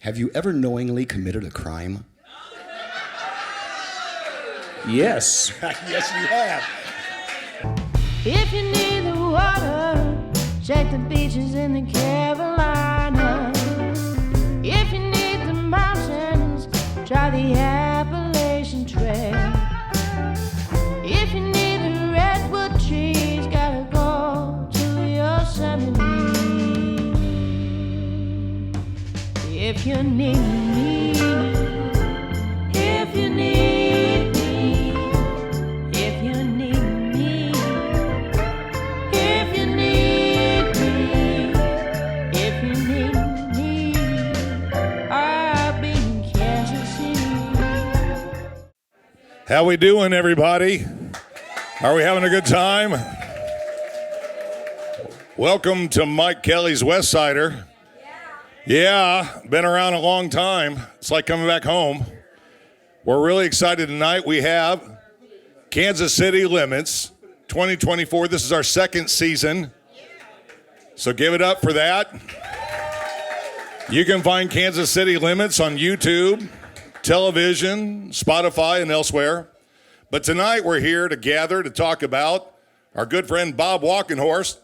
Have you ever knowingly committed a crime? Yes. Yes, you have. If you need the water, check the beaches in the Carolinas. If you need the mountains, try the Appalachian Trail. If you need the redwood trees, gotta go to Yosemite. If you need me, if you need me, if you need me, if you need me, if you need me, I'll be in Kansas City. How we doing, everybody? Are we having a good time? Welcome to Mike Kelly's Westsider. Yeah, been around a long time. It's like coming back home. We're really excited tonight. We have Kansas City Limits 2024. This is our second season. So give it up for that. You can find Kansas City Limits on YouTube, television, Spotify, and elsewhere. But tonight we're here to gather to talk about our good friend Bob Walkenhorst.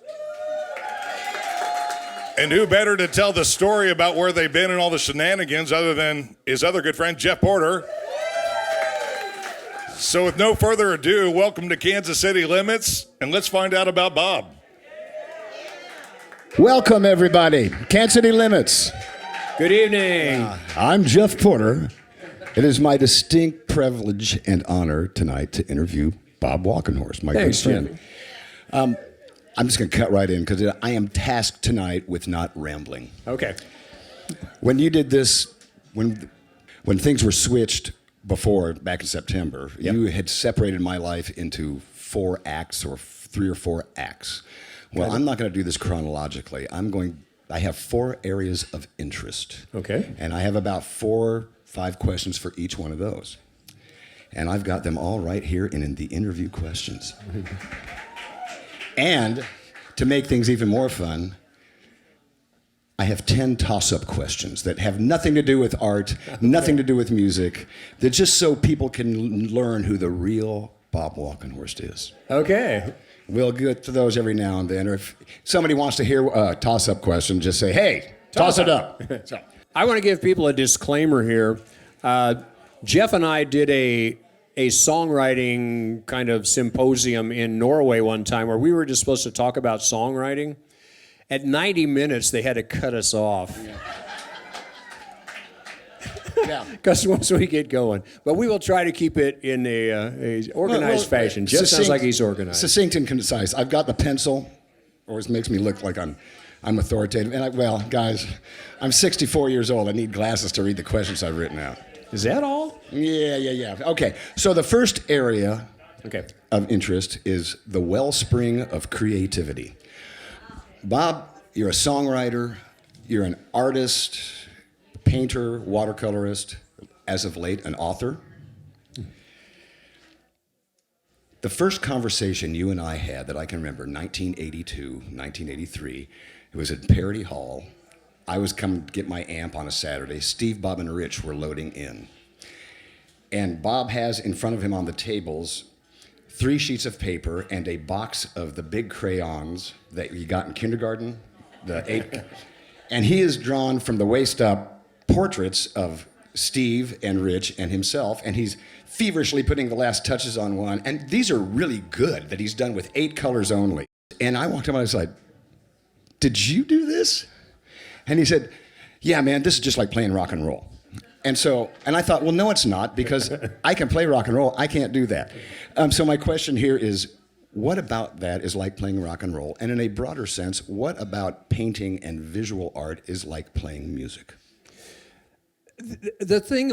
And who better to tell the story about where they've been and all the shenanigans other than his other good friend, Jeff Porter. So with no further ado, welcome to Kansas City Limits, and let's find out about Bob. Welcome, everybody. Kansas City Limits. Good evening. I'm Jeff Porter. It is my distinct privilege and honor tonight to interview Bob Walkenhorst, my good friend. I'm just going to cut right in because I am tasked tonight with not rambling. Okay. When you did this, when things were switched before, back in September, you had separated my life into 4 acts or 3 or 4 acts. Well, I'm not going to do this chronologically. I have 4 areas of interest. Okay. And I have about 4, 5 questions for each one of those. And I've got them all right here in the interview questions. And to make things even more fun, I have 10 toss-up questions that have nothing to do with art, nothing to do with music. They're just so people can learn who the real Bob Walkenhorst is. Okay. We'll get to those every now and then. Or if somebody wants to hear a toss-up question, just say, hey, toss it up. So. I want to give people a disclaimer here. Jeff and I did a songwriting kind of symposium in Norway one time where we were just supposed to talk about songwriting. At 90 minutes, they had to cut us off. Yeah. Because once we get going. But we will try to keep it in a organized fashion. Jeff sounds like he's organized. Succinct and concise. I've got the pencil. Always makes me look like I'm authoritative. And guys, I'm 64 years old. I need glasses to read the questions I've written out. Is that all? Yeah. Okay, so the first area Okay. of interest is the wellspring of creativity. Bob, you're a songwriter, you're an artist, painter, watercolorist, as of late, an author. The first conversation you and I had that I can remember, 1982, 1983, it was at Parody Hall. I was coming to get my amp on a Saturday. Steve, Bob, and Rich were loading in. And Bob has in front of him on the tables 3 sheets of paper and a box of the big crayons that you got in kindergarten, the 8. And he has drawn from the waist up portraits of Steve and Rich and himself, and he's feverishly putting the last touches on one. And these are really good that he's done with 8 colors only. And I walked him, I was like, did you do this? And he said, yeah, man, this is just like playing rock and roll. And I thought, well, no, it's not, because I can play rock and roll. I can't do that. So my question here is, what about that is like playing rock and roll? And in a broader sense, what about painting and visual art is like playing music? The thing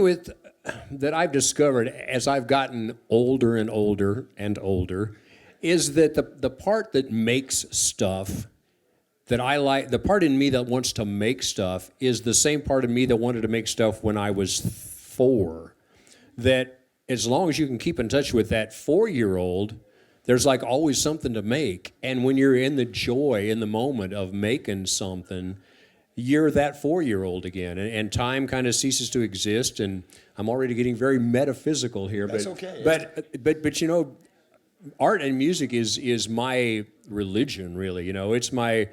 that I've discovered as I've gotten older and older and older is that the part that makes stuff that I like, the part in me that wants to make stuff is the same part of me that wanted to make stuff when I was 4. That as long as you can keep in touch with that 4-year-old, there's like always something to make. And when you're in the joy, in the moment of making something, you're that 4-year-old again, and time kind of ceases to exist. And I'm already getting very metaphysical here, That's but okay. but you know, art and music is my religion, really. You know, it's my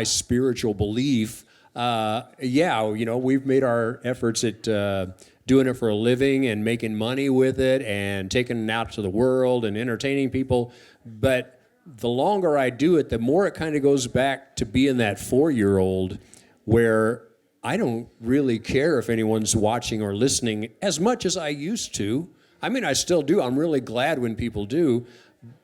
spiritual belief. Yeah, you know, we've made our efforts at doing it for a living and making money with it and taking it out to the world and entertaining people. But the longer I do it, the more it kind of goes back to being that 4-year-old where I don't really care if anyone's watching or listening as much as I used to. I mean, I still do. I'm really glad when people do,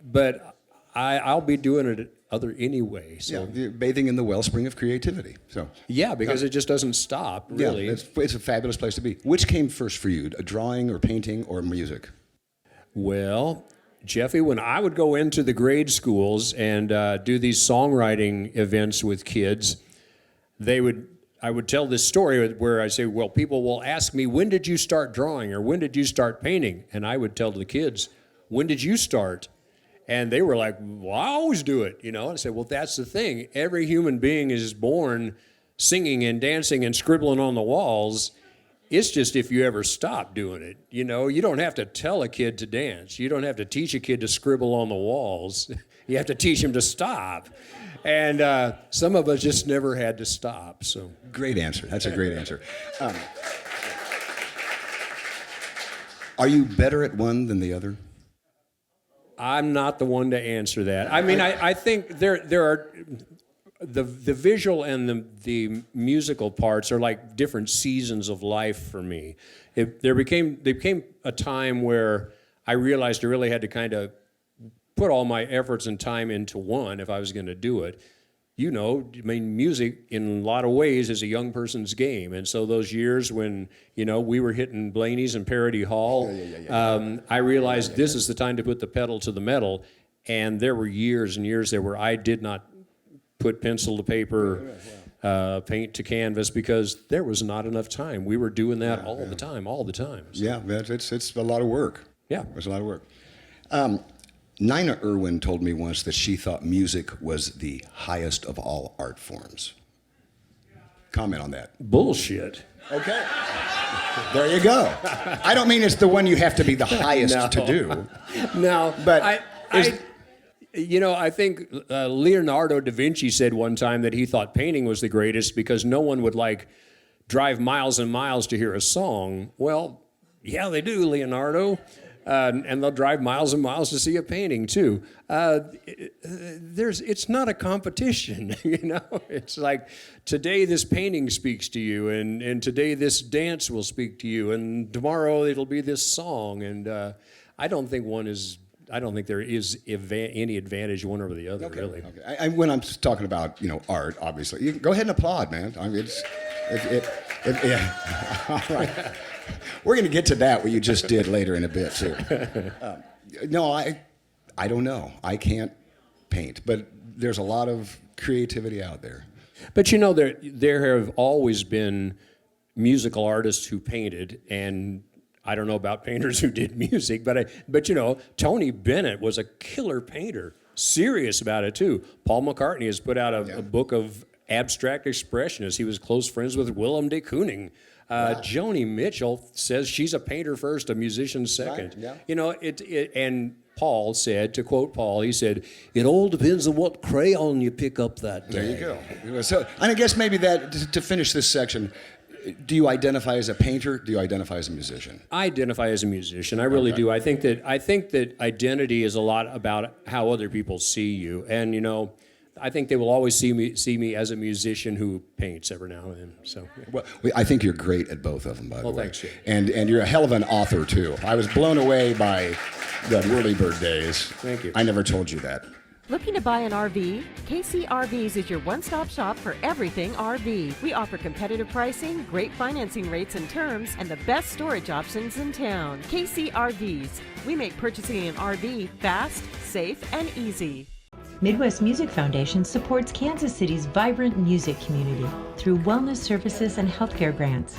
but I'll be doing it anyway. So. Yeah, you're bathing in the wellspring of creativity. So yeah, because it just doesn't stop, really. Yeah, it's a fabulous place to be. Which came first for you, a drawing or painting or music? Well, Jeffy, when I would go into the grade schools and do these songwriting events with kids, I would tell this story where I say, well, people will ask me, when did you start drawing or when did you start painting? And I would tell the kids, when did you start? And they were like, well, I always do it, you know. And I said, well, that's the thing. Every human being is born singing and dancing and scribbling on the walls. It's just if you ever stop doing it. You know, you don't have to tell a kid to dance. You don't have to teach a kid to scribble on the walls. You have to teach him to stop. And some of us just never had to stop. So great answer. That's a great answer. Are you better at one than the other? I'm not the one to answer that. I mean, I think there are the visual and the musical parts are like different seasons of life for me. There became a time where I realized I really had to kind of put all my efforts and time into one if I was going to do it. You know, I mean, music in a lot of ways is a young person's game. And so those years when, you know, we were hitting Blaney's and Parody Hall, I realized this is the time to put the pedal to the metal. And there were years and years there where I did not put pencil to paper, paint to canvas, because there was not enough time. We were doing that all the time. So. Yeah, it's a lot of work. Yeah. It's a lot of work. Nina Irwin told me once that she thought music was the highest of all art forms. Comment on that. Bullshit. Okay. There you go. I don't mean it's the one you have to be the highest to do. No, but I think Leonardo da Vinci said one time that he thought painting was the greatest because no one would drive miles and miles to hear a song. Well, yeah, they do, Leonardo. And they'll drive miles and miles to see a painting too. It's not a competition, you know. It's like today this painting speaks to you, and today this dance will speak to you, and tomorrow it'll be this song. And I don't think there is any advantage one over the other, really. Okay. When I'm talking about art, obviously, you can go ahead and applaud, man. I mean, all right. We're going to get to that, what you just did later in a bit, too. No, I don't know. I can't paint, but there's a lot of creativity out there. But you know, there have always been musical artists who painted, and I don't know about painters who did music, but you know, Tony Bennett was a killer painter, serious about it, too. Paul McCartney has put out a book of abstract expressionists. He was close friends with Willem de Kooning. Joni Mitchell says she's a painter first, a musician second. Right, yeah. You know, and Paul said, to quote Paul, he said, "It all depends on what crayon you pick up that day." There you go. So, and I guess maybe that to finish this section, do you identify as a painter? Do you identify as a musician? I identify as a musician. I really do. I think that identity is a lot about how other people see you, and you know, I think they will always see me as a musician who paints every now and then. So, yeah. Well, I think you're great at both of them, by the way. Well, thanks, Jay. And you're a hell of an author too. I was blown away by the Whirlybird days. Thank you. I never told you that. Looking to buy an RV? KC RVs is your one-stop shop for everything RV. We offer competitive pricing, great financing rates and terms, and the best storage options in town. KC RVs. We make purchasing an RV fast, safe, and easy. Midwest Music Foundation supports Kansas City's vibrant music community through wellness services and healthcare grants.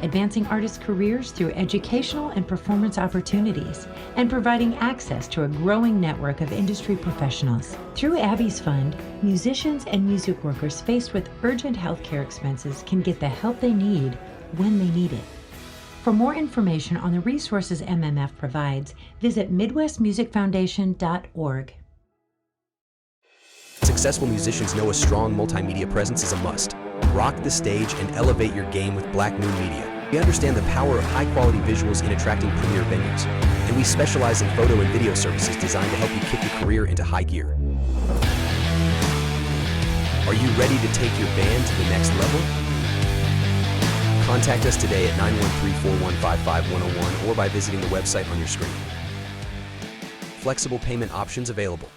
advancing artists' careers through educational and performance opportunities, and providing access to a growing network of industry professionals. Through Abby's Fund, musicians and music workers faced with urgent healthcare expenses can get the help they need when they need it. For more information on the resources MMF provides, visit MidwestMusicFoundation.org. Successful musicians know a strong multimedia presence is a must. Rock the stage and elevate your game with Black Moon Media. We understand the power of high-quality visuals in attracting premier venues, and we specialize in photo and video services designed to help you kick your career into high gear. Are you ready to take your band to the next level? Contact us today at 913-415-5101 or by visiting the website on your screen. Flexible payment options available.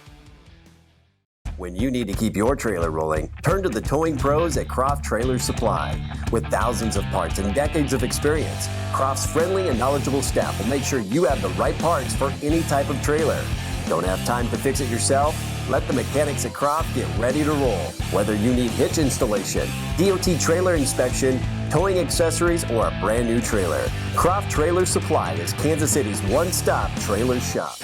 When you need to keep your trailer rolling, turn to the towing pros at Croft Trailer Supply. With thousands of parts and decades of experience, Croft's friendly and knowledgeable staff will make sure you have the right parts for any type of trailer. Don't have time to fix it yourself? Let the mechanics at Croft get ready to roll. Whether you need hitch installation, DOT trailer inspection, towing accessories, or a brand new trailer, Croft Trailer Supply is Kansas City's one-stop trailer shop.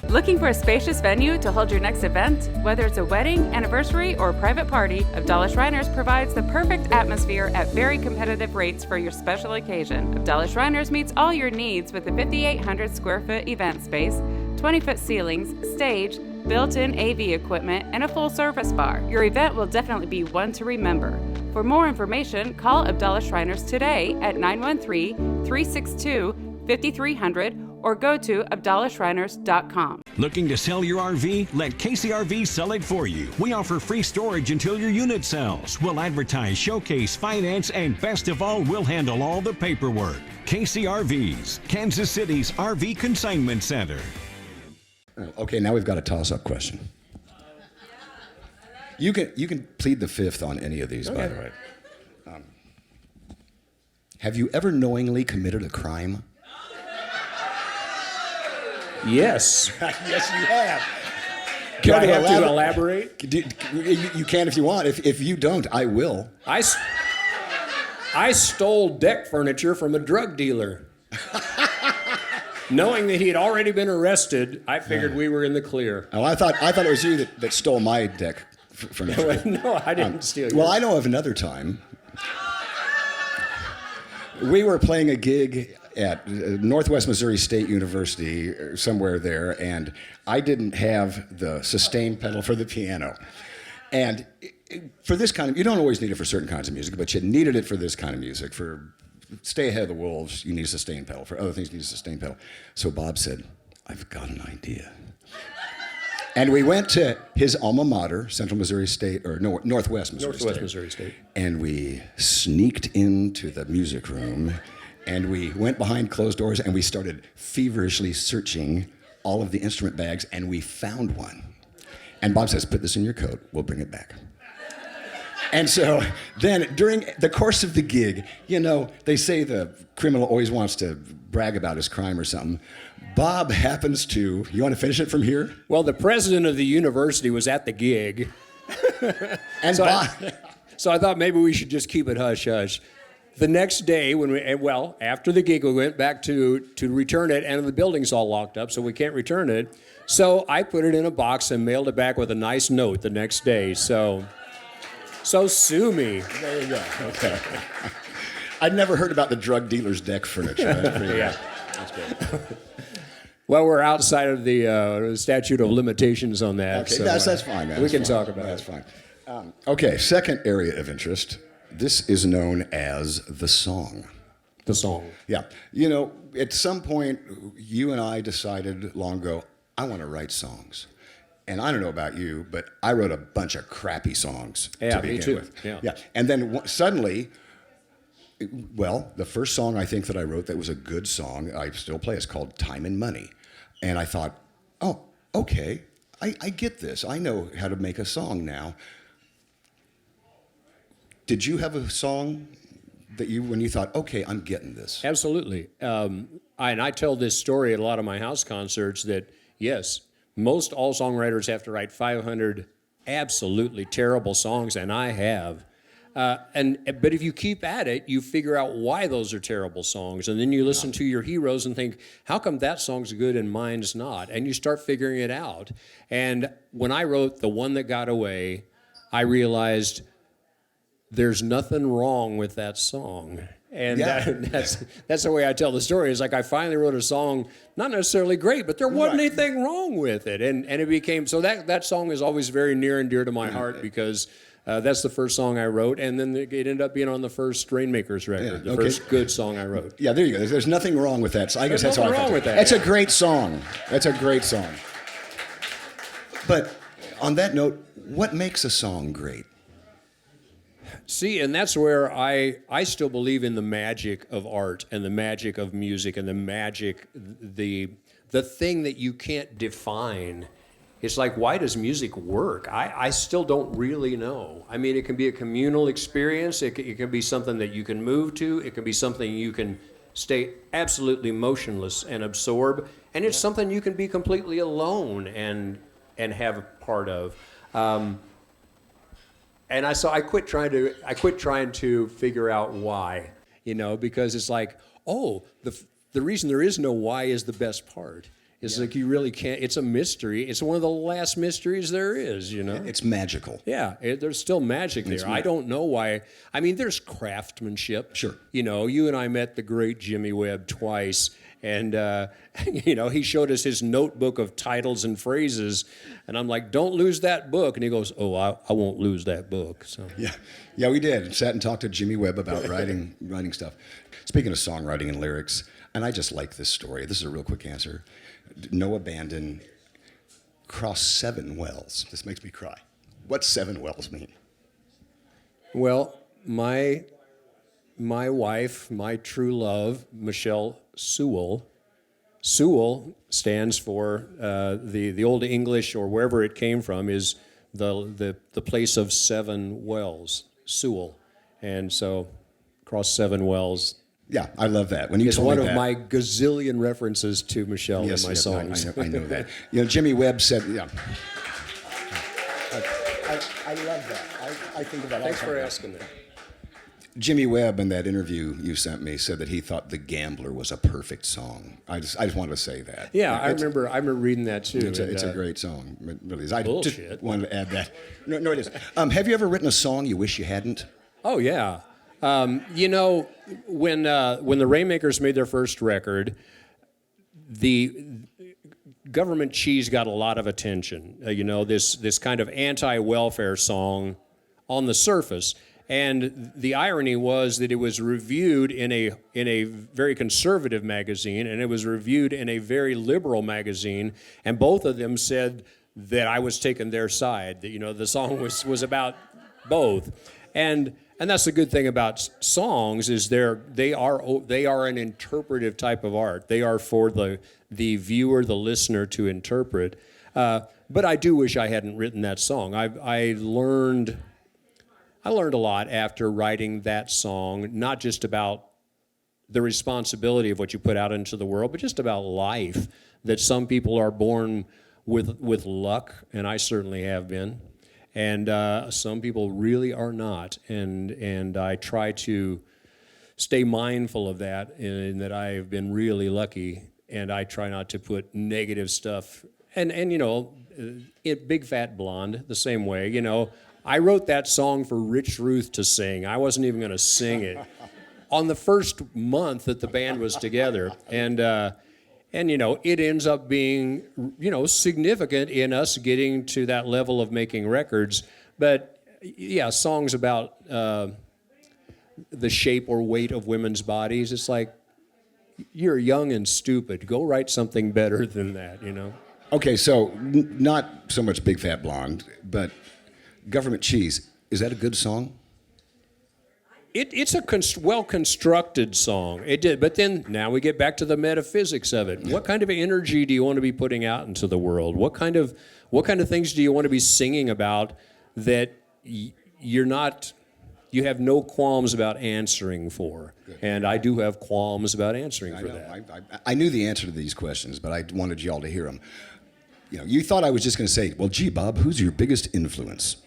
Looking for a spacious venue to hold your next event? Whether it's a wedding, anniversary, or private party, Abdallah Shriners provides the perfect atmosphere at very competitive rates for your special occasion. Abdallah Shriners meets all your needs with a 5,800 square foot event space, 20-foot ceilings, stage, built-in AV equipment, and a full-service bar. Your event will definitely be one to remember. For more information, call Abdallah Shriners today at 913-362-5300 or go to AbdallahShriners.com. Looking to sell your RV? Let KCRV sell it for you. We offer free storage until your unit sells. We'll advertise, showcase, finance, and best of all, we'll handle all the paperwork. KCRV's, Kansas City's RV Consignment Center. Okay, now we've got a toss-up question. You can plead the fifth on any of these, by the way. Have you ever knowingly committed a crime? Yes. Yes, you have. Do I have to elaborate? You can if you want. If you don't, I will. I stole deck furniture from a drug dealer. Knowing that he had already been arrested, I figured we were in the clear. Oh, I thought it was you that stole my deck furniture. No, I didn't steal yours. Well, I know of another time. We were playing a gig at Northwest Missouri State University, or somewhere there, and I didn't have the sustain pedal for the piano. And for this kind of, you don't always need it for certain kinds of music, but you needed it for this kind of music. For Stay Ahead of the Wolves, you need a sustain pedal. For other things, you need a sustain pedal. So Bob said, I've got an idea. And we went to his alma mater, Central Missouri State, or Northwest Missouri State. And we sneaked into the music room, and we went behind closed doors, and we started feverishly searching all of the instrument bags, and we found one. And Bob says, put this in your coat, we'll bring it back. And so then during the course of the gig, you know, they say the criminal always wants to brag about his crime or something. Bob happens to, you want to finish it from here? Well, the president of the university was at the gig. And so Bob... So I thought maybe we should just keep it hush-hush. The next day, after the gig, we went back to return it, and the building's all locked up, so we can't return it. So I put it in a box and mailed it back with a nice note the next day. So sue me. There you go. Okay. I'd never heard about the drug dealer's deck furniture. Yeah. That's good. Well, we're outside of the statute of limitations on that. Okay, so, that's fine, man. We can talk about That's it. fine. Okay, second area of interest. This is known as the song. The song. Yeah. You know, at some point, you and I decided long ago, I want to write songs. And I don't know about you, but I wrote a bunch of crappy songs to begin me too. with. Yeah. And then suddenly, well, the first song I think that I wrote that was a good song, I still play, is called Time and Money. And I thought, oh, okay, I get this. I know how to make a song now. Did you have a song that when you thought, okay, I'm getting this? Absolutely. I tell this story at a lot of my house concerts that, yes, most all songwriters have to write 500 absolutely terrible songs, and I have. But if you keep at it, you figure out why those are terrible songs, and then you listen to your heroes and think, how come that song's good and mine's not? And you start figuring it out. And when I wrote The One That Got Away, I realized there's nothing wrong with that song. And that's the way I tell the story. It's like I finally wrote a song, not necessarily great, but there wasn't anything wrong with it. And it became, so that song is always very near and dear to my heart because that's the first song I wrote, and then it ended up being on the first Rainmakers record, the first good song I wrote. Yeah, there you go. There's nothing wrong with that. So I guess There's that's all nothing wrong with that. That's a great song. That's a great song. But on that note, what makes a song great? See, and that's where I still believe in the magic of art and the magic of music and the magic, the thing that you can't define. It's like, why does music work? I still don't really know. I mean, it can be a communal experience. It can be something that you can move to. It can be something you can stay absolutely motionless and absorb. And it's something you can be completely alone and have a part of. And I quit trying to figure out why, because it's like, the reason there is no why is the best part. It's like you really can't. It's a mystery. It's one of the last mysteries there is. It's magical. Yeah, there's still magic there. I don't know why. I mean, there's craftsmanship. Sure. You and I met the great Jimmy Webb twice, and he showed us his notebook of titles and phrases, and I'm like, "Don't lose that book." And he goes, "Oh, I won't lose that book." So yeah, we did. Sat and talked to Jimmy Webb about writing stuff. Speaking of songwriting and lyrics, and I just like this story. This is a real quick answer. No abandon, cross 7 wells. This makes me cry. What's 7 wells mean? Well, my wife, my true love, Michelle Sewell. Sewell stands for the Old English, or wherever it came from, is the place of 7 wells, Sewell, and so cross 7 wells. Yeah, I love that. When you it's told one me of that, my gazillion references to Michelle in my songs. I know that. Jimmy Webb said, yeah. I love that. I think about. Thanks for asking that. Jimmy Webb, in that interview you sent me, said that he thought "The Gambler" was a perfect song. I just wanted to say that. Yeah, I remember reading that too. It's a great song. It really is. I bullshit. just wanted to add that. No, it is. Have you ever written a song you wish you hadn't? Oh yeah. When the Rainmakers made their first record, the Government Cheese got a lot of attention. This kind of anti-welfare song on the surface. And the irony was that it was reviewed in a very conservative magazine, and it was reviewed in a very liberal magazine, and both of them said that I was taking their side. That the song was about both, and that's the good thing about songs is they are an interpretive type of art. They are for the viewer, the listener to interpret. But I do wish I hadn't written that song. I learned a lot after writing that song, not just about the responsibility of what you put out into the world, but just about life, that some people are born with luck, and I certainly have been, and some people really are not, and I try to stay mindful of that, in that I've been really lucky, and I try not to put negative stuff, and Big Fat Blonde, the same way, I wrote that song for Rich Ruth to sing. I wasn't even going to sing it on the first month that the band was together. And it ends up being, significant in us getting to that level of making records. But, yeah, songs about the shape or weight of women's bodies, it's like, you're young and stupid. Go write something better than that, Okay, so not so much Big Fat Blonde, but Government Cheese, is that a good song? It's a well-constructed song. It did, but then now we get back to the metaphysics of it. What kind of energy do you want to be putting out into the world? What kind of things do you want to be singing about that you have no qualms about answering for? Good. And I do have qualms about answering for that. I knew the answer to these questions, but I wanted you all to hear them. You thought I was just going to say, well, gee, Bob, who's your biggest influence?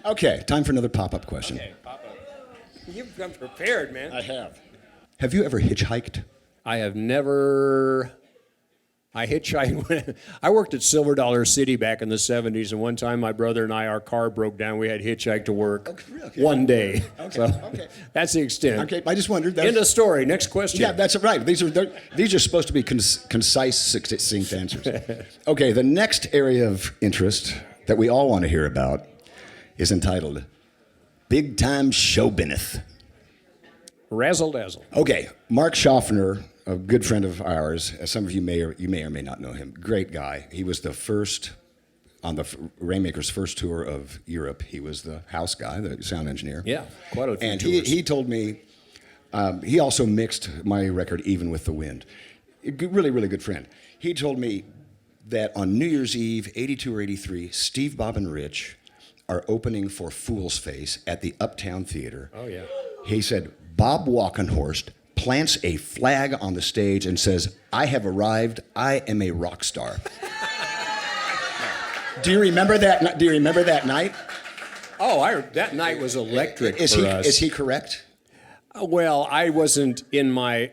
Okay, time for another pop-up question. Okay, pop up. You've come prepared, man. I have. Have you ever hitchhiked? I have never. I hitchhiked. I worked at Silver Dollar City back in the 70s, and one time my brother and our car broke down. We had hitchhiked to work one day. Okay. So that's the extent. Okay, I just wondered. End of story. Next question. Yeah, that's right. These are supposed to be concise, succinct answers. Okay, the next area of interest that we all want to hear about is entitled Big Time Show Business. Razzle dazzle. Okay, Mark Schaffner, a good friend of ours, as some of you may or may not know him, great guy. He was the first, on the Rainmaker's first tour of Europe, he was the house guy, the sound engineer. Yeah, quite a few and tours. he told me, he also mixed my record Even with the Wind. Really, really good friend. He told me that on New Year's Eve, 82 or 83, Steve, Bob, and Rich are opening for Fool's Face at the Uptown Theater. Oh, yeah. He said, Bob Walkenhorst plants a flag on the stage and says, I have arrived, I am a rock star. Do you remember that? Do you remember that night? Oh, that night was electric for us. Is he correct? Well, I wasn't in my...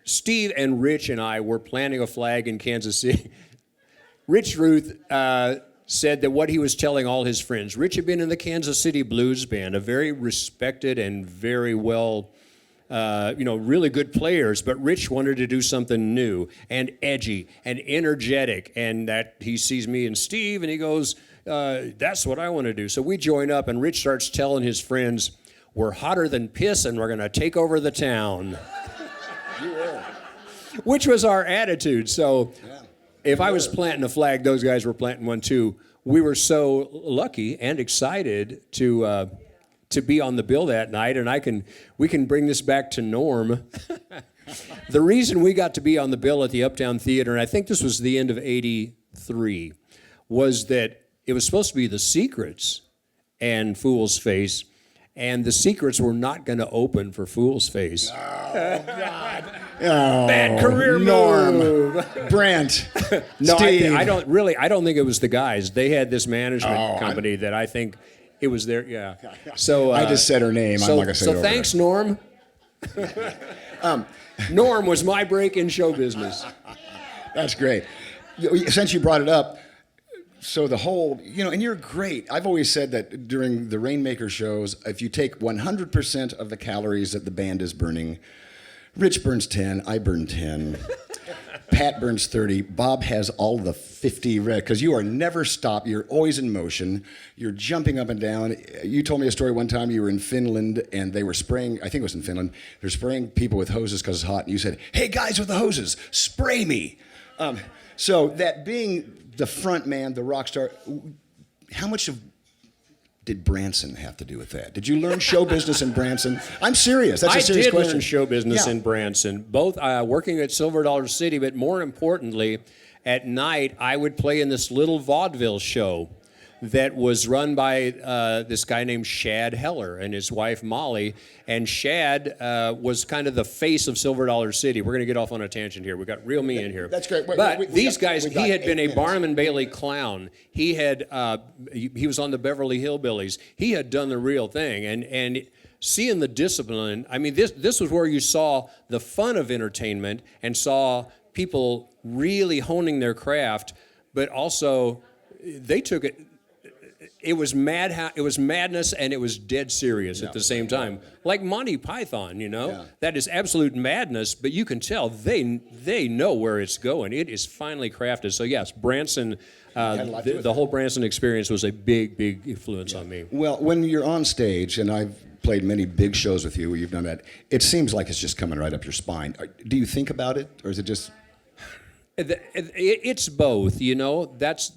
Steve and Rich and I were planting a flag in Kansas City. Rich Ruth said that what he was telling all his friends. Rich had been in the Kansas City Blues Band, a very respected and very well, really good players, but Rich wanted to do something new and edgy and energetic, and that he sees me and Steve, and he goes, that's what I want to do. So we join up, and Rich starts telling his friends, we're hotter than piss, and we're going to take over the town. Which was our attitude. So if I was planting a flag, those guys were planting one too. We were so lucky and excited to be on the bill that night, and we can bring this back to Norm. The reason we got to be on the bill at the Uptown Theater, and I think this was the end of '83, was that it was supposed to be The Secrets and Fool's Face, and The Secrets were not going to open for Fool's Face. Oh, God. Bad career Norm. move. Brent. No, Steve. I don't think it was the guys. They had this management company that I think it was their, yeah. So I just said her name. I'm not going to say it So over thanks, Norm. Norm was my break in show business. That's great. Since you brought it up, so the whole, and you're great. I've always said that during the Rainmaker shows, if you take 100% of the calories that the band is burning, Rich burns 10, I burn 10, Pat burns 30, Bob has all the 50, because you are never stopped. You're always in motion. You're jumping up and down. You told me a story one time you were in Finland and they were spraying, I think it was in Finland, they're spraying people with hoses because it's hot, and you said, hey guys with the hoses, spray me. So that being the front man, the rock star, how much did Branson have to do with that? Did you learn show business in Branson? I'm serious. That's a serious question. I did learn show business in Branson, both working at Silver Dollar City, but more importantly, at night, I would play in this little vaudeville show that was run by this guy named Shad Heller and his wife Molly. And Shad was kind of the face of Silver Dollar City. We're going to get off on a tangent here. We got real me in here. That's great. These guys, he had been a Barnum and Bailey clown. He had he was on the Beverly Hillbillies. He had done the real thing. And seeing the discipline, I mean, this was where you saw the fun of entertainment and saw people really honing their craft, but also they took it. It was madness, and it was dead serious at the same time. Like Monty Python, that is absolute madness, but you can tell they know where it's going. It is finely crafted. So yes, Branson, the whole Branson experience was a big, big influence on me. Well, when you're on stage, and I've played many big shows with you where you've done that, it seems like it's just coming right up your spine. Do you think about it, or is it just... It's both, That's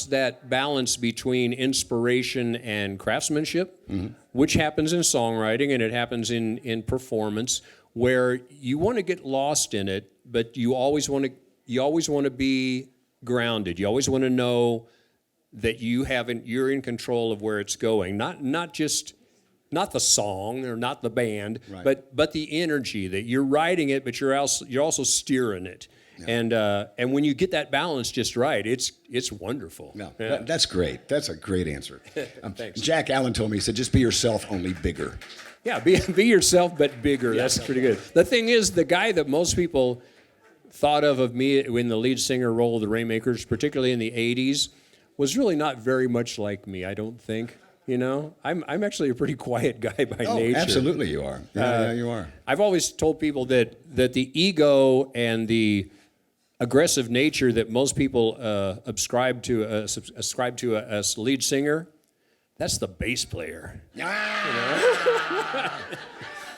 that balance between inspiration and craftsmanship, which happens in songwriting and it happens in performance, where you want to get lost in it, but you always want to be grounded. You always want to know that you're in control of where it's going, not the song or not the band, right, but the energy that you're writing it, but you're also steering it. And when you get that balance just right, it's wonderful. No, Yeah. that's great. That's a great answer. Thanks. Jack Allen told me, he said, just be yourself, only bigger. Yeah, be yourself, but bigger. That's pretty good. The thing is, the guy that most people thought of me in the lead singer role of the Rainmakers, particularly in the 80s, was really not very much like me, I don't think. You know, I'm actually a pretty quiet guy by nature. Absolutely you are. Yeah, you are. I've always told people that the ego and the aggressive nature that most people ascribe to a lead singer, that's the bass player.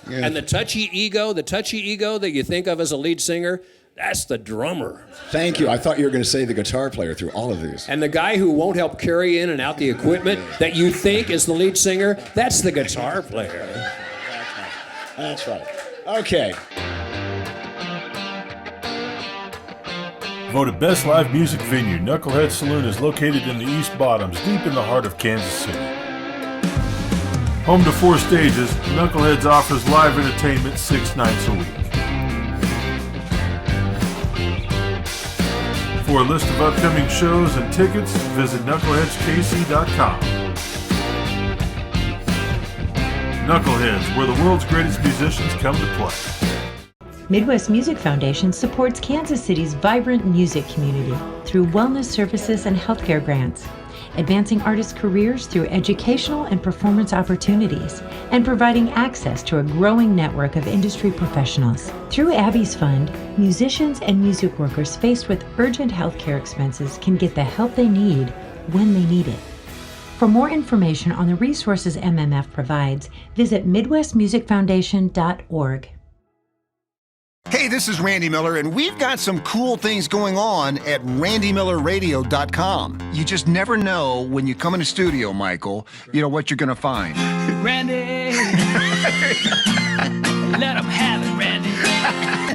And the touchy ego that you think of as a lead singer, that's the drummer. Thank you. I thought you were going to say the guitar player through all of these. And the guy who won't help carry in and out the equipment that you think is the lead singer, that's the guitar player. That's right. Okay. Voted Best Live Music Venue, Knucklehead Saloon is located in the East Bottoms, deep in the heart of Kansas City. Home to 4 stages, Knuckleheads offers live entertainment 6 nights a week. For a list of upcoming shows and tickets, visit knuckleheadskc.com. Knuckleheads, where the world's greatest musicians come to play. Midwest Music Foundation supports Kansas City's vibrant music community through wellness services and healthcare grants, advancing artists' careers through educational and performance opportunities, and providing access to a growing network of industry professionals. Through Abby's Fund, musicians and music workers faced with urgent healthcare expenses can get the help they need when they need it. For more information on the resources MMF provides, visit midwestmusicfoundation.org. Hey, this is Randy Miller, and we've got some cool things going on at randymillerradio.com. You just never know when you come in the studio, Michael, what you're going to find. Randy, let them have it, Randy.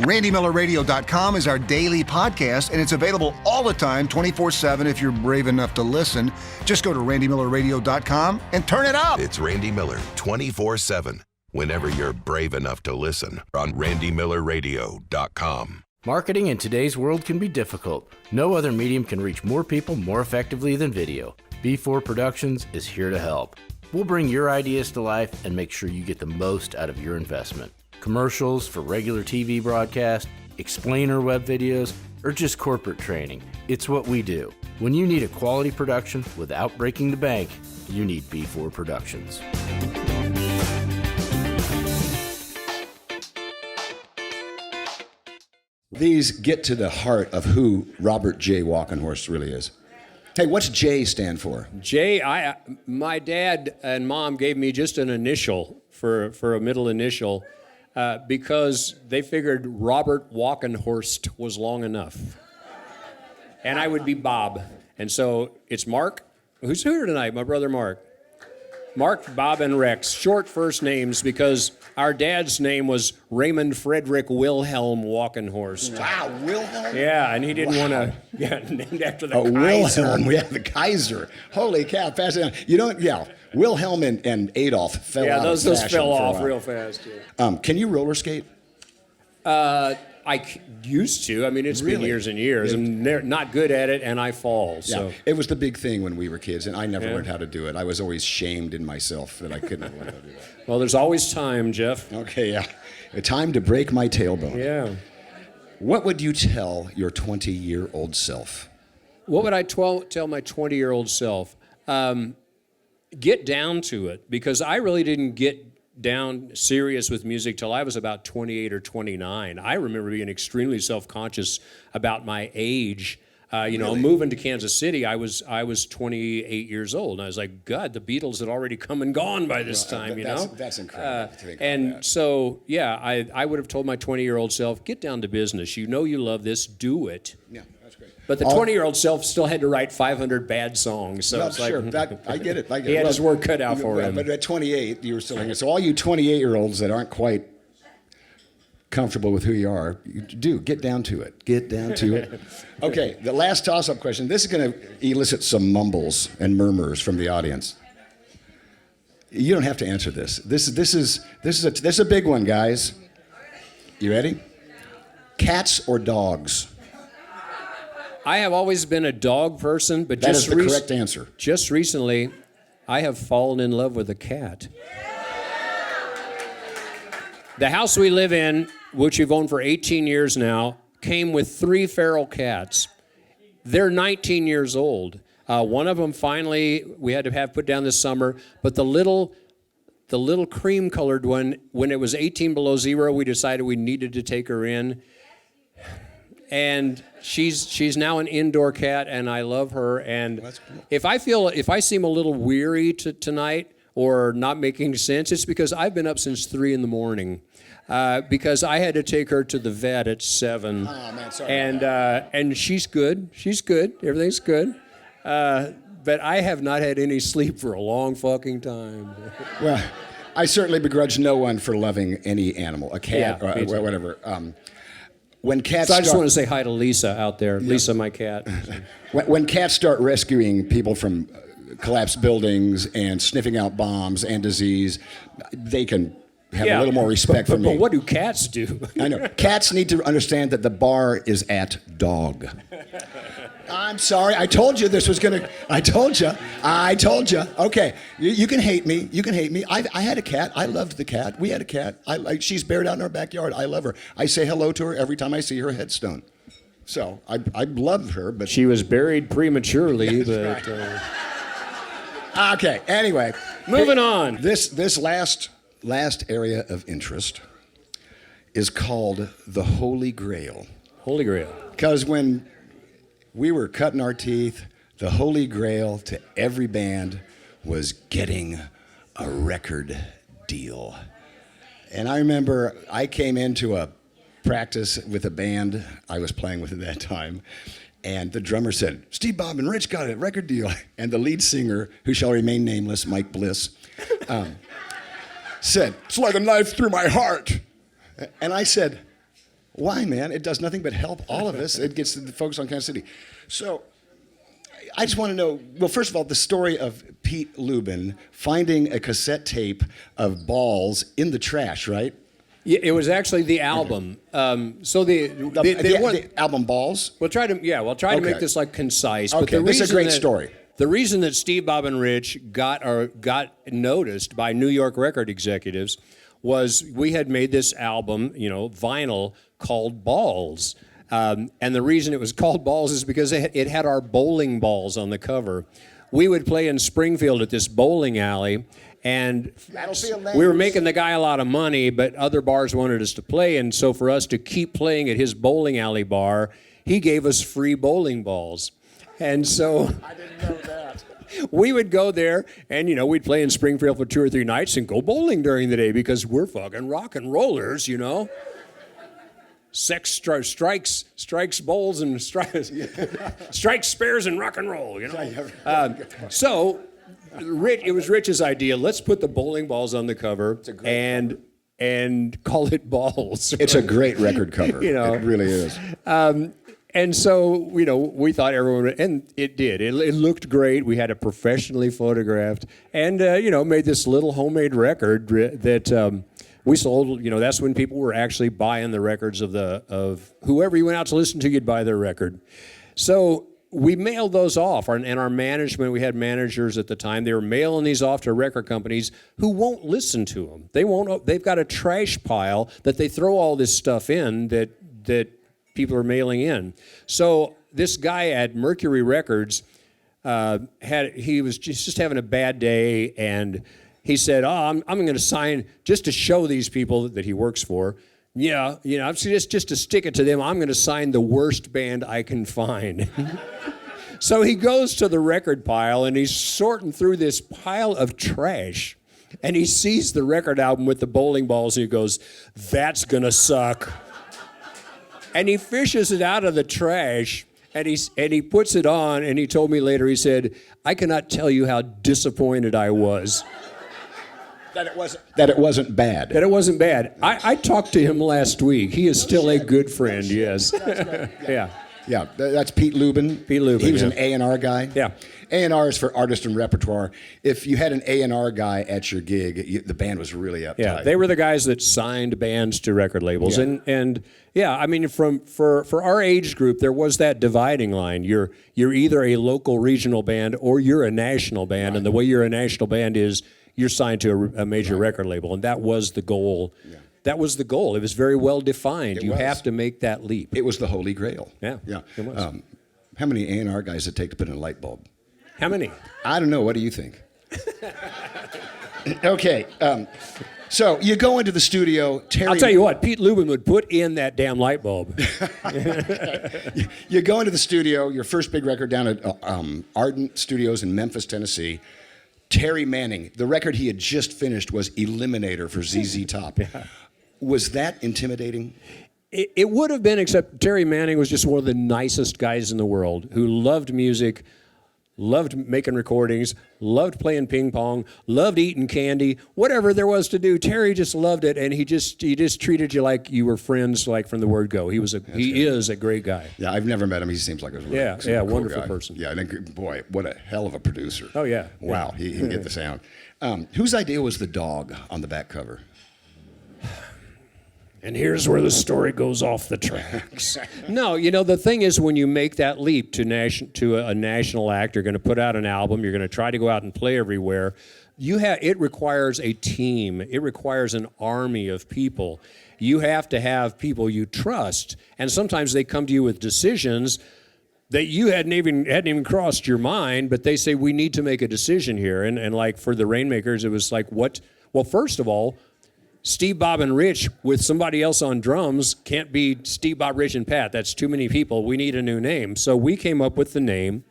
randymillerradio.com is our daily podcast, and it's available all the time, 24/7, if you're brave enough to listen. Just go to randymillerradio.com and turn it up. It's Randy Miller, 24/7. Whenever you're brave enough to listen on randymillerradio.com. Marketing in today's world can be difficult. No other medium can reach more people more effectively than video. B4 Productions is here to help. We'll bring your ideas to life and make sure you get the most out of your investment. Commercials for regular TV broadcast, explainer web videos, or just corporate training. It's what we do. When you need a quality production without breaking the bank, you need B4 Productions. These get to the heart of who Robert J. Walkenhorst really is. Hey, what's J stand for? J, my dad and mom gave me just an initial for a middle initial because they figured Robert Walkenhorst was long enough. And I would be Bob. And so it's Mark. Who's here tonight? My brother Mark. Mark, Bob, and Rex, short first names because our dad's name was Raymond Frederick Wilhelm Walkenhorst. Wow, Wilhelm? Yeah, and he didn't want to get named after the Kaiser. Wilhelm, yeah, the Kaiser. Holy cow, pass it on. Wilhelm and Adolf fell out of fashion. Yeah, those fell off real fast. Yeah. Can you roller skate? I used to. I mean, it's been years and years. I'm not good at it, and I fall. So. Yeah, it was the big thing when we were kids, and I never learned how to do it. I was always shamed in myself that I couldn't learn how to do it. Well, there's always time, Jeff. Okay, yeah. Time to break my tailbone. Yeah. What would you tell your 20-year-old self? What would I tell my 20-year-old self? Get down to it, because I really didn't get down serious with music till I was about 28 or 29. I remember being extremely self-conscious about my age. Really? Moving to Kansas City, I was 28 years old, and I was like, God, the Beatles had already come and gone by this time, That's incredible to think and about that. so, yeah, I would have told my 20-year-old self, get down to business. You know you love this, do it. Yeah, that's great. But the 20-year-old self still had to write 500 bad songs. So it's sure, like, I get it. He had his work cut out for him. But at 28, you were still hanging. So all you 28-year-olds that aren't quite comfortable with who you are, get down to it. Get down to it. Okay, the last toss-up question. This is going to elicit some mumbles and murmurs from the audience. You don't have to answer this. This is a big one, guys. You ready? Cats or dogs? I have always been a dog person, but That is the correct answer. Just recently, I have fallen in love with a cat. The house we live in, which we've owned for 18 years now, came with 3 feral cats. They're 19 years old. One of them finally we had to have put down this summer, but the little cream-colored one, when it was 18 below zero, we decided we needed to take her in. And she's now an indoor cat, and I love her. And if I seem a little weary tonight or not making sense, it's because I've been up since 3 in the morning. Because I had to take her to the vet at 7. Oh, man, sorry. And she's good. She's good. Everything's good. But I have not had any sleep for a long fucking time. Well, I certainly begrudge no one for loving any animal, a cat or whatever. When cats so I just want to say hi to Lisa out there. Yeah. Lisa, my cat. When cats start rescuing people from collapsed buildings and sniffing out bombs and disease, they can have a little more respect for me. But what do cats do? I know. Cats need to understand that the bar is at dog. I'm sorry. I told you this was going to... I told you. Okay. You can hate me. You can hate me. I had a cat. I loved the cat. We had a cat. She's buried out in our backyard. I love her. I say hello to her every time I see her headstone. So I love her, but... She was buried prematurely, but... Right. Okay. Anyway. Moving on. This last area of interest is called the Holy Grail. Holy Grail. Because when we were cutting our teeth, the Holy Grail to every band was getting a record deal. And I remember I came into a practice with a band I was playing with at that time, and the drummer said, "Steve, Bob, and Rich got a record deal." And the lead singer, who shall remain nameless, Mike Bliss, said, "It's like a knife through my heart." And I said, "Why, man? It does nothing but help all of us. It gets the folks on Kansas City." So I just want to know, well, first of all, the story of Pete Lubin finding a cassette tape of Balls in the trash, right? Yeah, it was actually the album. So the album Balls? We'll try to make this like concise. Okay, this is a great story. The reason that Steve, Bob, and Rich got noticed by New York record executives was we had made this album, vinyl, called Balls. And the reason it was called Balls is because it had our bowling balls on the cover. We would play in Springfield at this bowling alley, and we were making the guy a lot of money, but other bars wanted us to play, and so for us to keep playing at his bowling alley bar, he gave us free bowling balls. And so I didn't know that. We would go there, and we'd play in Springfield for 2 or 3 nights and go bowling during the day because we're fucking rock and rollers, Sex strikes bowls and strikes spares and rock and roll, So it was Rich's idea. Let's put the bowling balls on the cover and call it Balls. It's a great record cover. It really is. And so, we thought everyone would, and it did. It looked great. We had it professionally photographed and, made this little homemade record that we sold. That's when people were actually buying the records of whoever you went out to listen to, you'd buy their record. So we mailed those off. And our management, we had managers at the time, they were mailing these off to record companies who won't listen to them. They've got a trash pile that they throw all this stuff in that people are mailing in. So this guy at Mercury Records he was just having a bad day, and he said, I'm going to sign just to show these people that he works for. Just to stick it to them, I'm going to sign the worst band I can find. So he goes to the record pile, and he's sorting through this pile of trash, and he sees the record album with the bowling balls, and he goes, "That's going to suck." And he fishes it out of the trash, and he puts it on, and he told me later, he said, "I cannot tell you how disappointed I was." That it wasn't bad. That it wasn't bad. I talked to him last week. He is still a good friend, yes. Yeah. Yeah, that's Pete Lubin. Pete Lubin. He was yeah. an A&R guy. Yeah. A&R is for artist and repertoire. If you had an A&R guy at your gig, the band was really uptight. Yeah, they were the guys that signed bands to record labels, Yeah. and yeah, I mean, for our age group, there was that dividing line. You're either a local regional band or you're a national band, and the way you're a national band is you're signed to a major record label, and that was the goal. Yeah. That was the goal. It was very well defined. You have to make that leap. It was the holy grail. Yeah, yeah. it was. How many A&R guys does it take to put in a light bulb? How many? I don't know. What do you think? Okay. So you go into the studio. Terry, I'll tell you what, Pete Lubin would put in that damn light bulb. You go into the studio, your first big record down at Ardent Studios in Memphis, Tennessee. Terry Manning, the record he had just finished was Eliminator for ZZ Top. Yeah. Was that intimidating? It would have been, except Terry Manning was just one of the nicest guys in the world who loved music, loved making recordings, loved playing ping pong, loved eating candy, whatever there was to do. Terry just loved it, and he just treated you like you were friends, like from the word go. He is a great guy. Yeah, I've never met him. He seems like a really cool wonderful guy. person. Yeah, I think, boy, what a hell of a producer. Oh yeah, wow, he can get the sound. Whose idea was the dog on the back cover? And here's where the story goes off the tracks. No, the thing is, when you make that leap to a national act, you're going to put out an album, you're going to try to go out and play everywhere. It requires a team. It requires an army of people. You have to have people you trust, and sometimes they come to you with decisions that you hadn't even crossed your mind, but they say, we need to make a decision here. And like for the Rainmakers, it was like, what? Well, first of all, Steve, Bob, and Rich with somebody else on drums can't be Steve, Bob, Rich, and Pat. That's too many people. We need a new name. So we came up with the name,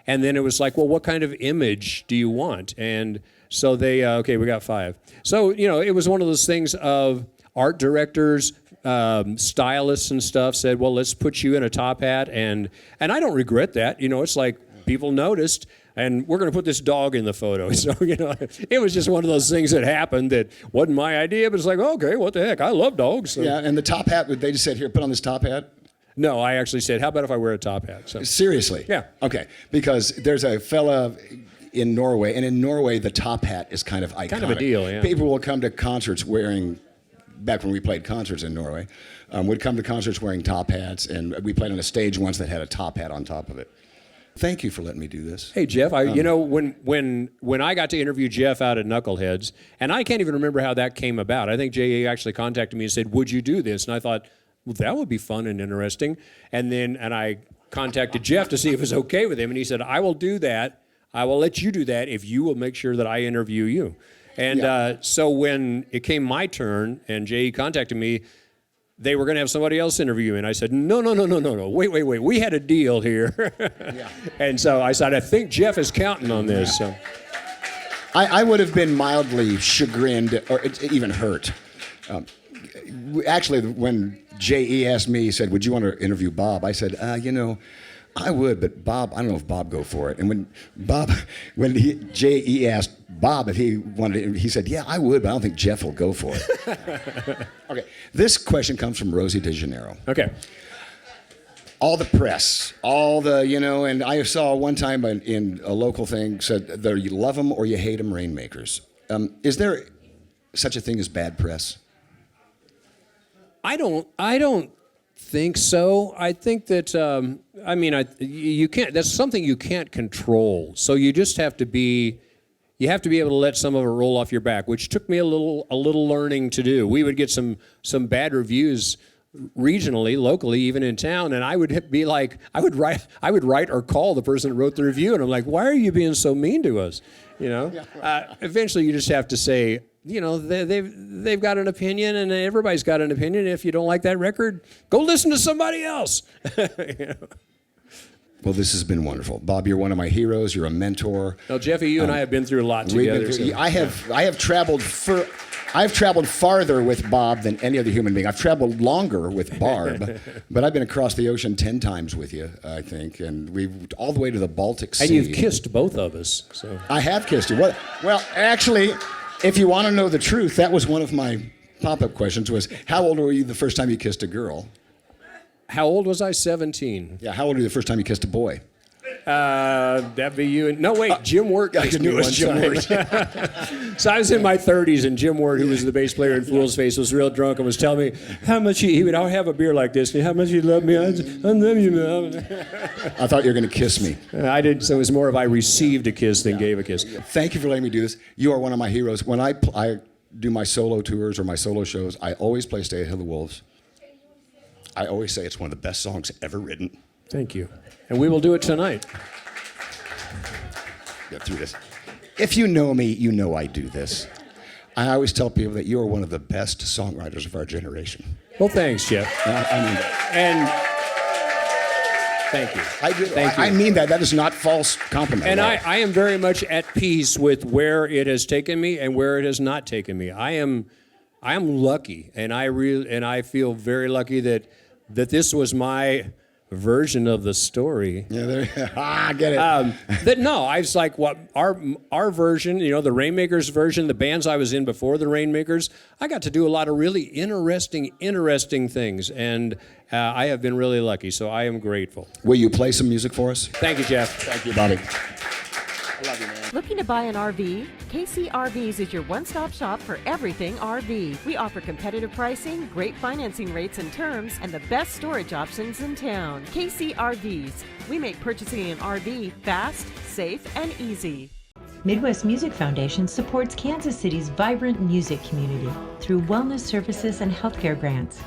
and then it was like, well, what kind of image do you want? And so they, okay, we got 5. So, it was one of those things of art directors, stylists and stuff said, well, let's put you in a top hat. And I don't regret that. It's like people noticed. And we're going to put this dog in the photo. So, it was just one of those things that happened that wasn't my idea, but it's like, okay, what the heck? I love dogs. So. Yeah, and the top hat, they just said, here, put on this top hat? No, I actually said, how about if I wear a top hat? So. Seriously? Yeah. Okay, because there's a fella in Norway, and in Norway, the top hat is kind of iconic. Kind of a deal, yeah. People will come to concerts wearing, back when we played concerts in Norway, would come to concerts wearing top hats, and we played on a stage once that had a top hat on top of it. Thank you for letting me do this. Hey, Jeff, when I got to interview Jeff out at Knuckleheads, and I can't even remember how that came about. I think J.A. actually contacted me and said, would you do this? And I thought, well, that would be fun and interesting. And I contacted Jeff to see if it was okay with him, and he said, I will do that. I will let you do that if you will make sure that I interview you. And so when it came my turn and J.A. contacted me, they were going to have somebody else interview me. And I said, no. Wait. We had a deal here. Yeah. And so I said, I think Jeff is counting on this. So. I would have been mildly chagrined or even hurt. Actually, when J.E. asked me, he said, would you want to interview Bob? I said, I would, but Bob, I don't know if Bob go for it. And when J.E. asked Bob if he wanted it, he said, yeah, I would, but I don't think Jeff will go for it. Okay, this question comes from Rosie de Janeiro. Okay. All the press, and I saw one time in a local thing said that you love them or you hate them, Rainmakers. Is there such a thing as bad press? I don't think so. I think that you can't. That's something you can't control. So you just have to be. You have to be able to let some of it roll off your back, which took me a little learning to do. We would get some bad reviews regionally, locally, even in town, and I would be like, I would write or call the person that wrote the review, and I'm like, why are you being so mean to us? Eventually, you just have to say. They've got an opinion, and everybody's got an opinion. If you don't like that record, go listen to somebody else. Well, this has been wonderful, Bob. You're one of my heroes. You're a mentor. No, Jeffy, you and I have been through a lot together. I have traveled farther with Bob than any other human being. I've traveled longer with Barb, but I've been across the ocean 10 times with you, I think, and we've all the way to the Baltic Sea. And you've kissed both of us. So I have kissed you. Well, actually. If you want to know the truth, that was one of my pop-up questions was, how old were you the first time you kissed a girl? How old was I? 17. Yeah, how old were you the first time you kissed a boy? That'd be you. No, wait, Jim Wirt kissed me one time. So I was in my 30s, and Jim Wirt, who was the bass player in Fool's Face, was real drunk and was telling me how much he would have a beer like this, and how much he loved me. I love you, man. I thought you were going to kiss me. I did. So it was more of I received a kiss than gave a kiss. Thank you for letting me do this. You are one of my heroes. When I do my solo tours or my solo shows, I always play Stay Ahead of the Wolves. I always say it's one of the best songs ever written. Thank you. And we will do it tonight. Get through this. If you know me, you know I do this. I always tell people that you are one of the best songwriters of our generation. Well, thanks, Jeff. I mean that. And thank you. I do. Thank you. I mean that. That is not false compliment. And I am very much at peace with where it has taken me and where it has not taken me. I am lucky, and I feel very lucky that this was my version of the story. Yeah, I get it. I was like, what our version, the Rainmakers version, the bands I was in before the Rainmakers, I got to do a lot of really interesting things, and I have been really lucky, so I am grateful. Will you play some music for us? Thank you, Jeff. Thank you, Bobby. I love you, man. Looking to buy an RV? KCRVs is your one-stop shop for everything RV. We offer competitive pricing, great financing rates and terms, and the best storage options in town. KCRVs. We make purchasing an RV fast, safe, and easy. Midwest Music Foundation supports Kansas City's vibrant music community through wellness services and healthcare grants,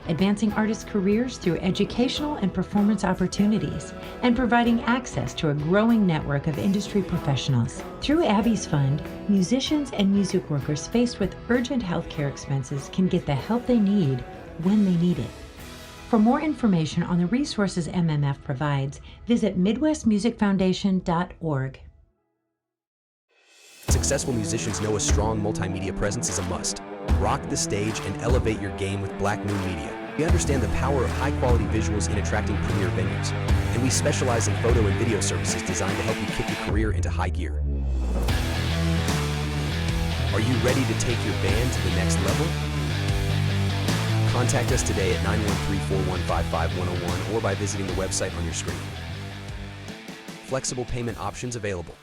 advancing artists' careers through educational and performance opportunities, and providing access to a growing network of industry professionals. Through Abby's Fund, musicians and music workers faced with urgent healthcare expenses can get the help they need when they need it. For more information on the resources MMF provides, visit midwestmusicfoundation.org. Successful musicians know a strong multimedia presence is a must. Rock the stage and elevate your game with Black Moon Media. We understand the power of high-quality visuals in attracting premier venues, and we specialize in photo and video services designed to help you kick your career into high gear. Are you ready to take your band to the next level? Contact us today at 913-415-5101 or by visiting the website on your screen. Flexible payment options available.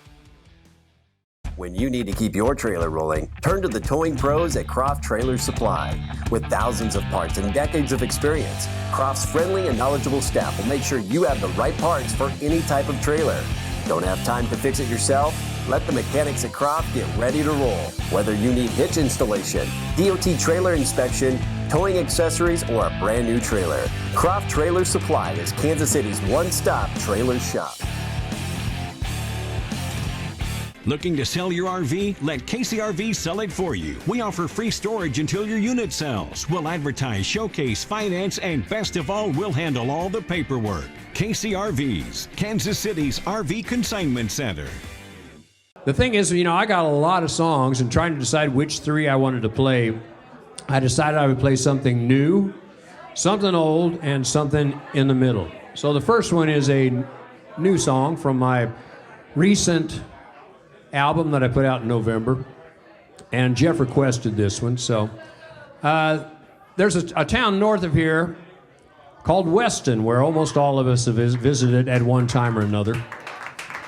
When you need to keep your trailer rolling, turn to the towing pros at Croft Trailer Supply. With thousands of parts and decades of experience, Croft's friendly and knowledgeable staff will make sure you have the right parts for any type of trailer. Don't have time to fix it yourself? Let the mechanics at Croft get ready to roll. Whether you need hitch installation, DOT trailer inspection, towing accessories, or a brand new trailer, Croft Trailer Supply is Kansas City's one-stop trailer shop. Looking to sell your RV? Let KCRV sell it for you. We offer free storage until your unit sells. We'll advertise, showcase, finance, and best of all, we'll handle all the paperwork. KCRVs, Kansas City's RV Consignment Center. The thing is, I got a lot of songs, and trying to decide which three I wanted to play, I decided I would play something new, something old, and something in the middle. So the first one is a new song from my recent album that I put out in November, and Jeff requested this one. So there's a town north of here called Weston, where almost all of us have visited at one time or another.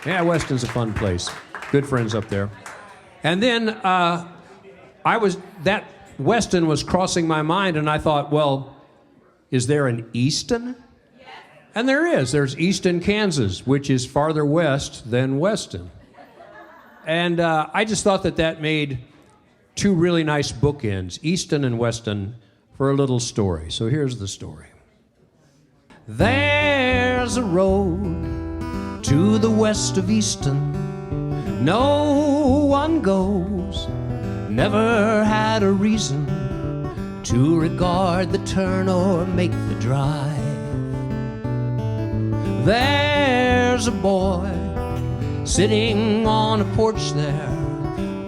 Yeah, Weston's a fun place. Good friends up there. And then Weston was crossing my mind, and I thought, well, is there an Easton? And there is. There's Easton, Kansas, which is farther west than Weston. And I just thought that made two really nice bookends, Easton and Weston, for a little story. So here's the story. There's a road to the west of Easton. No one goes, never had a reason to regard the turn or make the drive. There's a boy sitting on a porch there,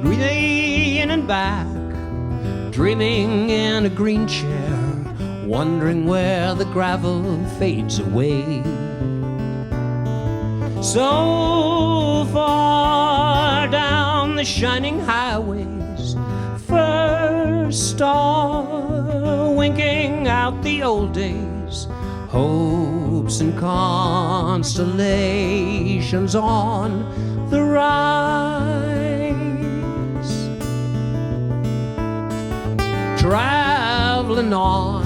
breathing and back, dreaming in a green chair, wondering where the gravel fades away. So far down the shining highways, first star winking out the old days, hopes and constellations on the rise, traveling on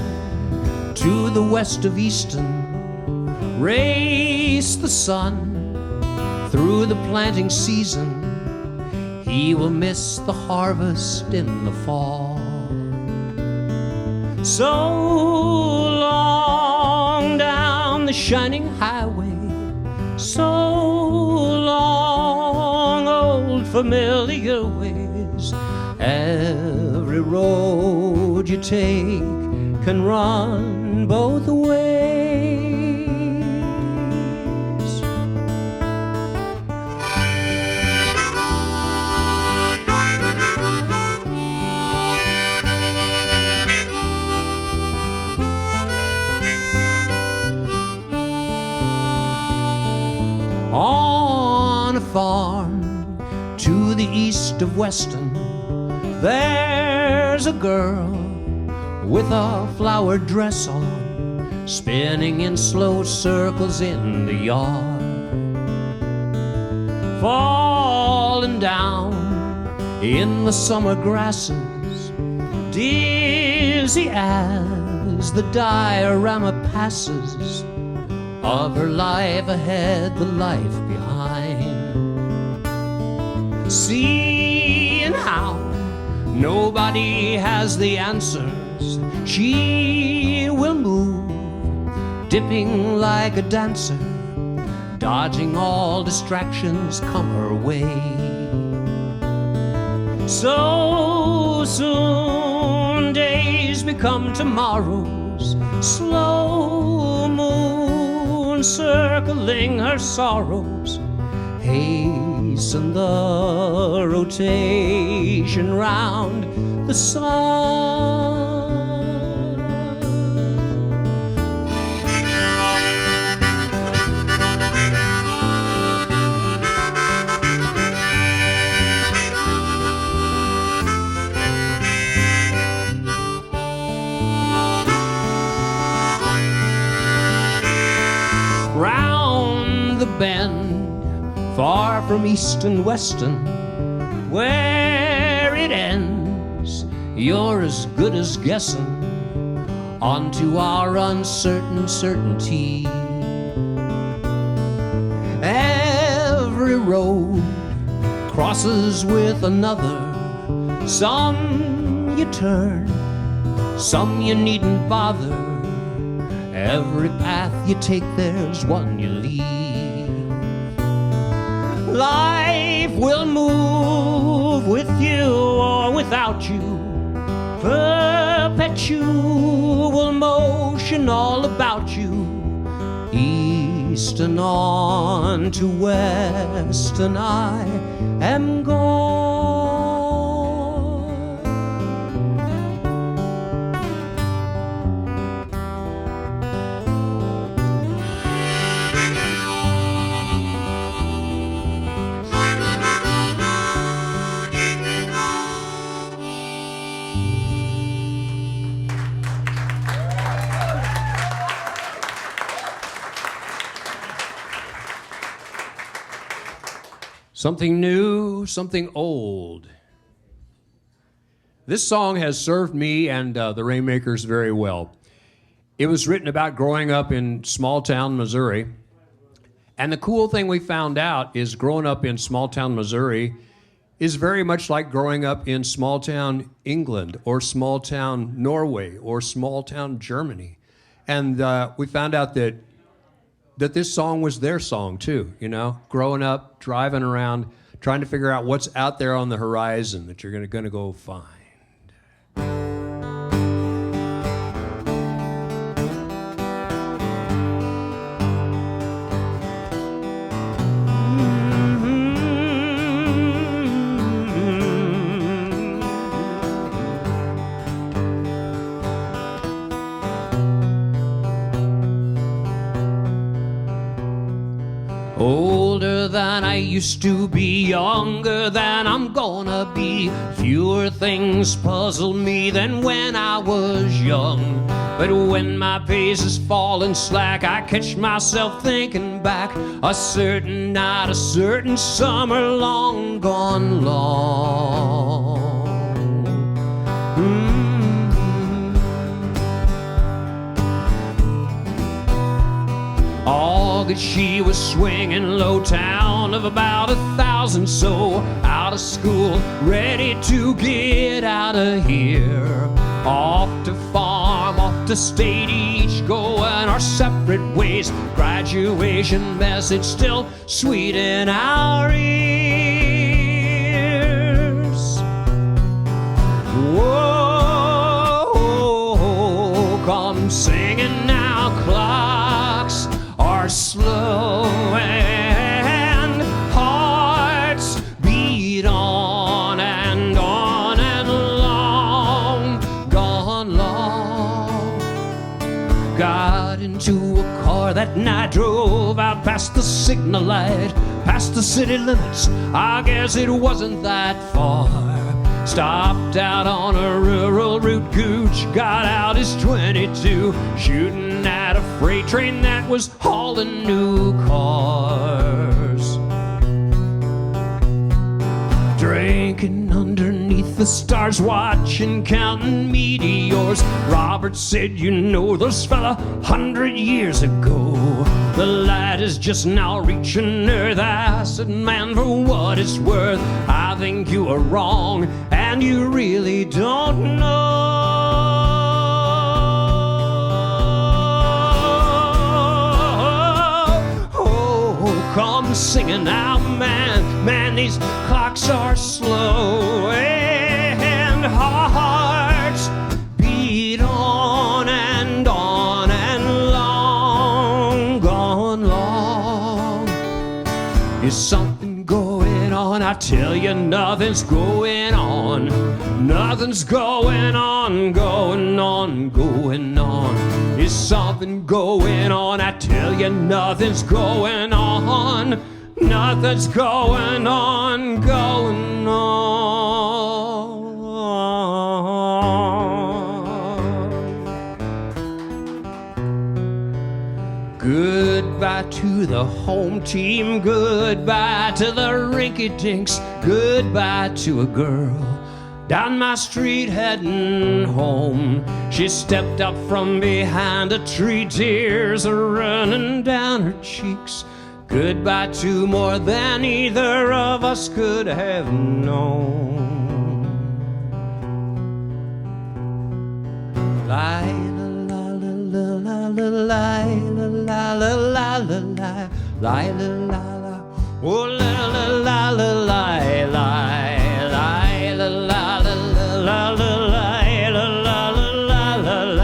to the west of Easton, race the sun through the planting season. He will miss the harvest in the fall. So long down the shining highway, so long old familiar ways. Every road you take can run both ways. On a farm to the east of Weston, there's a girl with a flowered dress on, spinning in slow circles in the yard. Falling down in the summer grasses, dizzy as the diorama passes of her life ahead, the life behind. Seeing how nobody has the answers, she will move, dipping like a dancer, dodging all distractions come her way. So soon days become tomorrows, slow moon circling her sorrows, hasten the rotation round the sun. Round the bend, far from East and Weston, where it ends, you're as good as guessing, onto our uncertain certainty. Every road crosses with another, some you turn, some you needn't bother. Every path you take, there's one you leave. Life will move with you or without you, perpetual motion all about you. East and on to west, and I am gone. Something new, something old. This song has served me and the Rainmakers very well. It was written about growing up in small town Missouri. And the cool thing we found out is growing up in small town Missouri is very much like growing up in small town England or small town Norway or small town Germany. And we found out that this song was their song too, you know, growing up, driving around, trying to figure out what's out there on the horizon that you're gonna go find. than I used to be, younger than I'm gonna be. Fewer things puzzle me than when I was young. But when my pace is falling slack, I catch myself thinking back. A certain night, a certain summer, long gone long. August, she was swinging low, town of about 1,000, so out of school, ready to get out of here. Off to farm, off to state, each going our separate ways. Graduation message still sweet in our ears. Whoa, come singing now, clocks are slow and hearts beat on and long gone long. Got into a car that night, drove out past the signal light, past the city limits. I guess it wasn't that far. Stopped out on a rural route, Gooch got out his 22, shooting at a freight train that was hauling new cars. Drinking underneath the stars, watching, counting meteors. Robert said, you know those fella 100 years ago. The light is just now reaching Earth. I said, man, for what it's worth, I think you are wrong, and you really don't know. Oh, come singing now, man, these clocks are slow, and hearts beat on and long gone long. Is something going on? I tell you, nothing's going on. Nothing's going on, going on, going on. Is something going on? I tell you, nothing's going on. Nothing's going on, going on. Goodbye to the home team, goodbye to the rinky-dinks, goodbye to a girl down my street heading home. She stepped up from behind a tree, tears are running down her cheeks. Goodbye to more than either of us could have known. La la la la la la la la la la la la la la. Oh la la la la la la la la la la la la la la.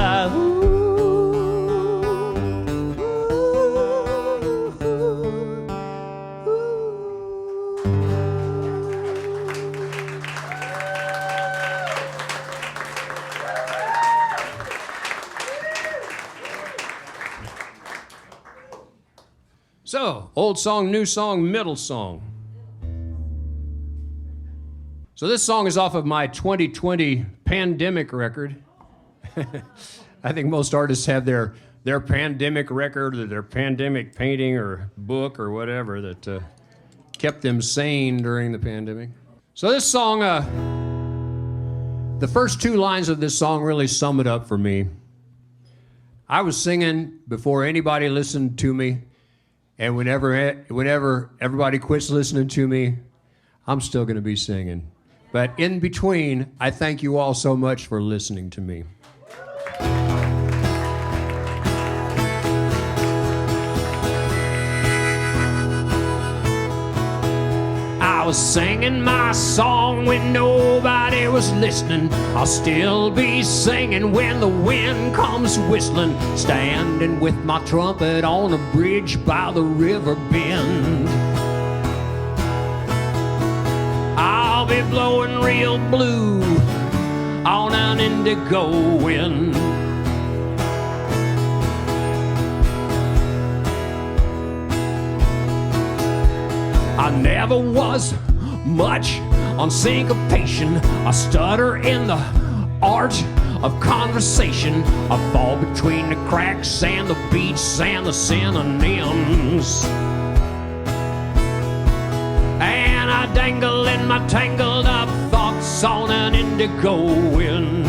So, old song, new song, middle song. So this song is off of my 2020 pandemic record. I think most artists have their pandemic record or their pandemic painting or book or whatever that kept them sane during the pandemic. So this song, the first two lines of this song really sum it up for me. I was singing before anybody listened to me. And whenever everybody quits listening to me, I'm still going to be singing. But in between, I thank you all so much for listening to me. I was singing my song when nobody was listening. I'll still be singing when the wind comes whistling. Standing with my trumpet on a bridge by the river bend. I'll be blowing real blue on an indigo wind. never was much on syncopation. I stutter in the art of conversation. I fall between the cracks and the beats and the synonyms. And I dangle in my tangled up thoughts on an indigo wind.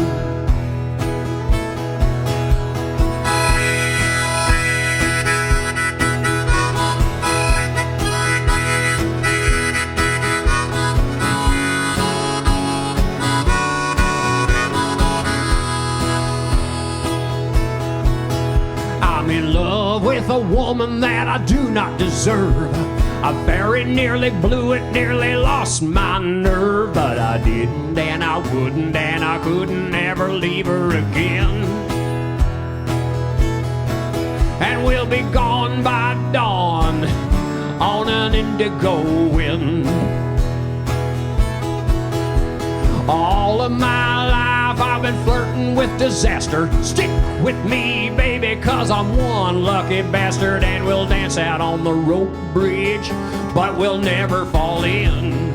I'm in love with a woman that I do not deserve. I very nearly blew it, nearly lost my nerve, but I didn't, and I wouldn't, and I couldn't ever leave her again. And we'll be gone by dawn on an indigo wind. All of my life I've been flirting with disaster. Stick with me, baby, 'cause I'm one lucky bastard. And we'll dance out on the rope bridge, but we'll never fall in.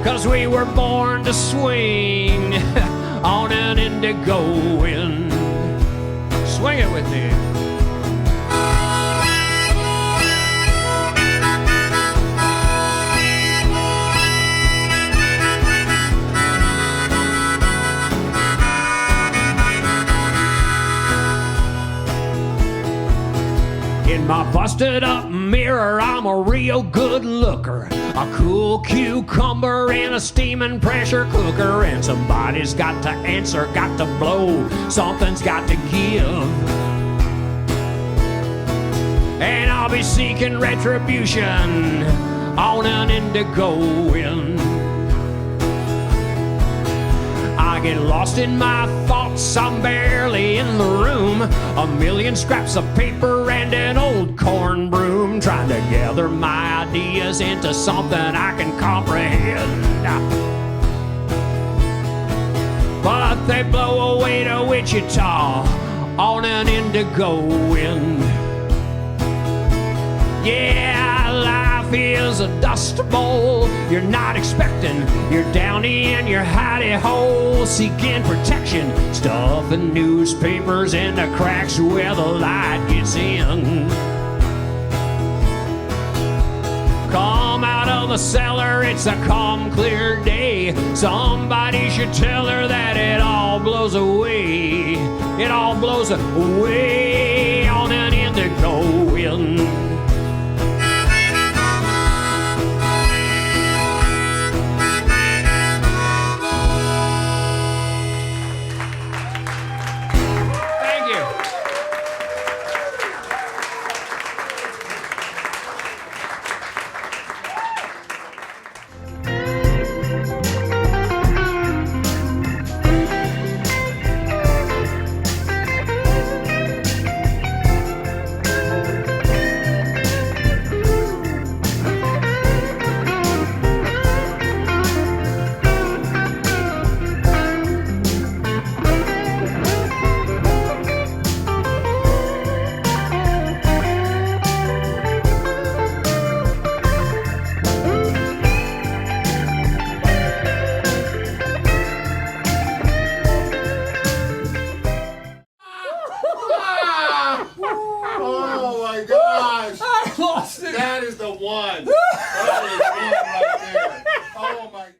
'Cause we were born to swing on an indigo wind. Swing it with me. In my busted up mirror, I'm a real good looker. A cool cucumber in a steaming pressure cooker. And somebody's got to answer, got to blow, something's got to give. And I'll be seeking retribution on an indigo wind. I get lost in my thoughts, I'm barely in the room. A million scraps of paper and an old corn broom, trying to gather my ideas into something I can comprehend. But they blow away to Wichita on an indigo wind. Yeah, life is a dust bowl you're not expecting. You're down in your hidey hole, seeking protection, stuffing newspapers in the cracks where the light gets in. Come out of the cellar, it's a calm, clear day. Somebody should tell her that it all blows away. It all blows away on an indigo wind. Oh my gosh! I lost it. That is the one. That is one right there. Oh my.